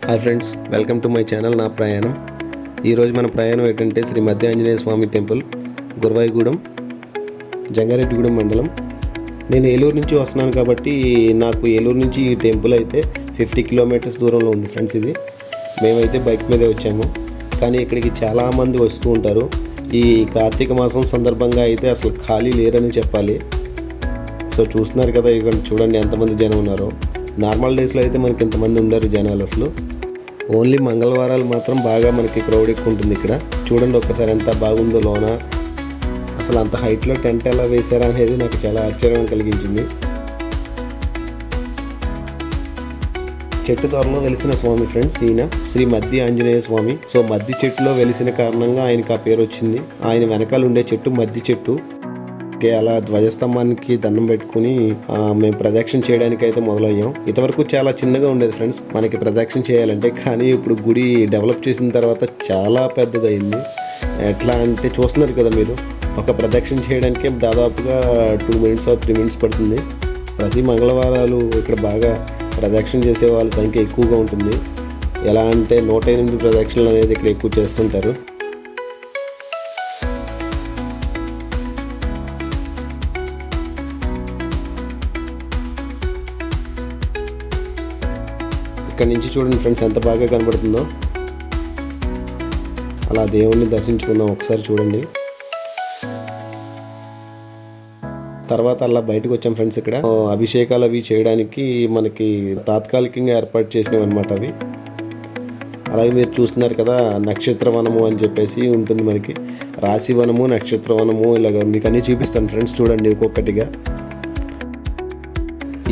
Hi friends, welcome to my channel నా ప్రయాణం. ఈరోజు మన ప్రయాణం ఏంటంటే శ్రీ మధ్య ఆంజనేయ స్వామి టెంపుల్, గురవాయిగూడెం, జంగారెడ్డిగూడెం మండలం. నేను ఏలూరు నుంచి వస్తున్నాను కాబట్టి నాకు ఏలూరు నుంచి ఈ టెంపుల్ అయితే 50 కిలోమీటర్స్ దూరంలో ఉంది ఫ్రెండ్స్. ఇది మేమైతే బైక్ మీదే వచ్చాము, కానీ ఇక్కడికి చాలామంది వస్తూ ఉంటారు. ఈ కార్తీక మాసం సందర్భంగా అయితే అసలు ఖాళీ లేరని చెప్పాలి. సో చూస్తున్నారు కదా, ఇక్కడ చూడండి ఎంతమంది జనం ఉన్నారో. నార్మల్ డేస్లో అయితే మనకి ఇంతమంది ఉండరు జనాలు. అసలు ఓన్లీ మంగళవారాలు మాత్రం బాగా మనకి క్రౌడ్ ఎక్కువ ఉంటుంది. ఇక్కడ చూడండి ఒక్కసారి ఎంత బాగుందో లోన. అసలు అంత హైట్లో టెంట్ ఎలా వేశారా అనేది నాకు చాలా ఆశ్చర్యం కలిగించింది. చెట్టు త్వరలో వెలిసిన స్వామి ఫ్రెండ్స్ ఈయన శ్రీ మధ్య ఆంజనేయ స్వామి. సో మద్ది చెట్టులో వెలిసిన కారణంగా ఆయనకి ఆ పేరు వచ్చింది. ఆయన వెనకాల ఉండే చెట్టు మద్ది చెట్టు. అలా ధ్వజస్తంభానికి దండం పెట్టుకుని మేము ప్రదక్షిణ చేయడానికి అయితే మొదలయ్యాం. ఇంతవరకు చాలా చిన్నగా ఉండేది ఫ్రెండ్స్ మనకి ప్రదక్షిణ చేయాలంటే, కానీ ఇప్పుడు గుడి డెవలప్ చేసిన తర్వాత చాలా పెద్దదైంది. ఎట్లా అంటే చూస్తున్నారు కదా మీరు, ఒక ప్రదక్షిణ చేయడానికి దాదాపుగా 2 మినిట్స్ 3 మినిట్స్ పడుతుంది. ప్రతి మంగళవారాలు ఇక్కడ బాగా ప్రదక్షిణ చేసే వాళ్ళ సంఖ్య ఎక్కువగా ఉంటుంది. ఎలా అంటే 108 ప్రదక్షిణలు అనేది ఇక్కడ ఎక్కువ చేస్తుంటారు. ఇక్కడ నుంచి చూడండి ఫ్రెండ్స్ ఎంత బాగా కనబడుతుందో. అలా దేవుణ్ణి దర్శించుకుందాం ఒకసారి చూడండి. తర్వాత అలా బయటకు వచ్చాం ఫ్రెండ్స్. ఇక్కడ అభిషేకాలు అవి చేయడానికి మనకి తాత్కాలికంగా ఏర్పాటు చేసినవి అనమాట అవి. అలాగే మీరు చూస్తున్నారు కదా, నక్షత్ర వనము అని చెప్పేసి ఉంటుంది మనకి. రాశి వనము, నక్షత్ర వనము, ఇలాగ మీకు అన్నీ చూపిస్తాను ఫ్రెండ్స్. చూడండి ఒక్కొక్కటిగా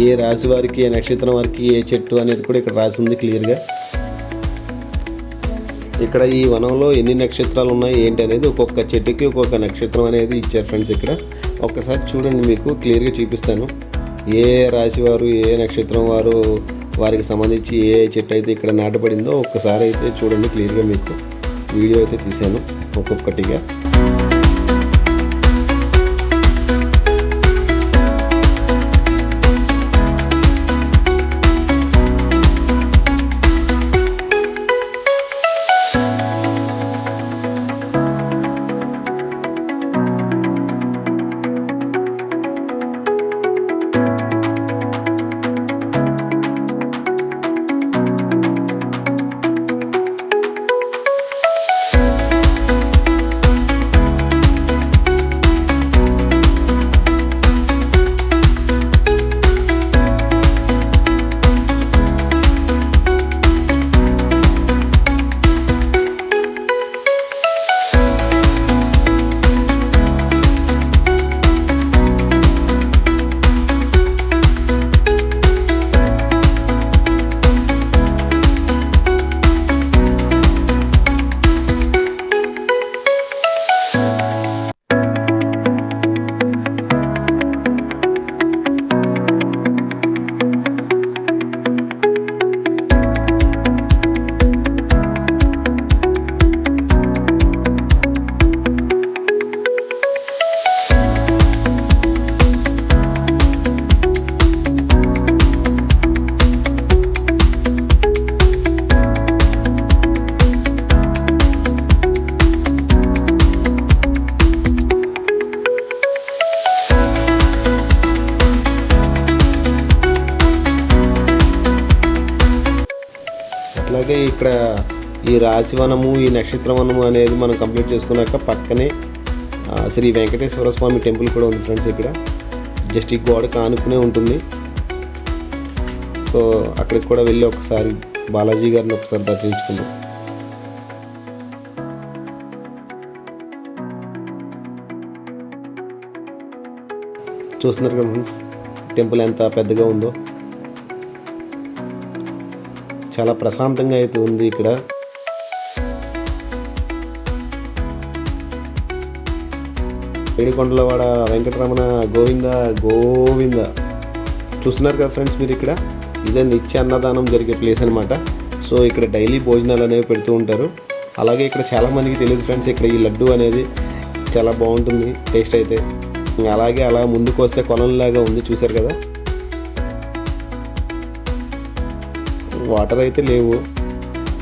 ఏ రాశి వారికి, ఏ నక్షత్రం వారికి ఏ చెట్టు అనేది కూడా ఇక్కడ రాసి ఉంది క్లియర్గా. ఇక్కడ ఈ వనంలో ఎన్ని నక్షత్రాలు ఉన్నాయి ఏంటి అనేది ఒక్కొక్క చెట్టుకి ఒక్కొక్క నక్షత్రం అనేది ఇచ్చారు ఫ్రెండ్స్. ఇక్కడ ఒక్కసారి చూడండి, మీకు క్లియర్గా చూపిస్తాను. ఏ రాశి వారు, ఏ నక్షత్రం వారు, వారికి సంబంధించి ఏ చెట్టు అయితే ఇక్కడ నాటబడిందో ఒక్కసారి అయితే చూడండి క్లియర్గా. మీకు వీడియో అయితే తీశాను ఒక్కొక్కటిగా. అలాగే ఇక్కడ ఈ రాశివనము, ఈ నక్షత్రవనము అనేది మనం కంప్లీట్ చేసుకున్నాక పక్కనే శ్రీ వెంకటేశ్వర స్వామి టెంపుల్ కూడా ఉంది ఫ్రెండ్స్. ఇక్కడ జస్ట్ ఈ గోడకు ఆనుకునే ఉంటుంది. సో అక్కడికి కూడా వెళ్ళి ఒకసారి బాలాజీ గారిని ఒకసారి దర్శించుకుందాం. చూస్తున్నారు కదా ఫ్రెండ్స్, టెంపుల్ ఎంత పెద్దగా ఉందో. చాలా ప్రశాంతంగా అయితే ఉంది ఇక్కడ. ఏడుకొండలవాడ వెంకటరమణ గోవింద గోవింద. చూస్తున్నారు కదా ఫ్రెండ్స్ మీరు, ఇక్కడ ఇదే నిత్య అన్నదానం జరిగే ప్లేస్ అనమాట. సో ఇక్కడ డైలీ భోజనాలు అనేవి పెడుతూ ఉంటారు. అలాగే ఇక్కడ చాలామందికి తెలియదు ఫ్రెండ్స్, ఇక్కడ ఈ లడ్డు అనేది చాలా బాగుంటుంది టేస్ట్ అయితే. అలాగే అలా ముందుకు వస్తే కొలంలాగా ఉంది, చూసారు కదా. వాటర్ అయితే లేవు,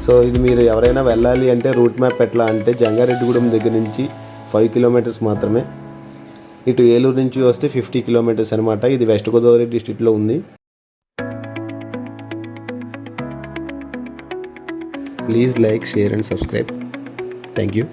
సో ఇది మీరు ఎవరైనా వెళ్ళాలి అంటే రూట్ మ్యాప్ ఎట్లా అంటే జంగారెడ్డిగూడెం దగ్గర నుంచి 5 కిలోమీటర్స్ మాత్రమే. ఇటు ఏలూరు నుంచి వస్తే 50 కిలోమీటర్స్ అనమాట. ఇది వెస్ట్ గోదావరి డిస్ట్రిక్ట్లో ఉంది. Please like, share and subscribe. Thank you.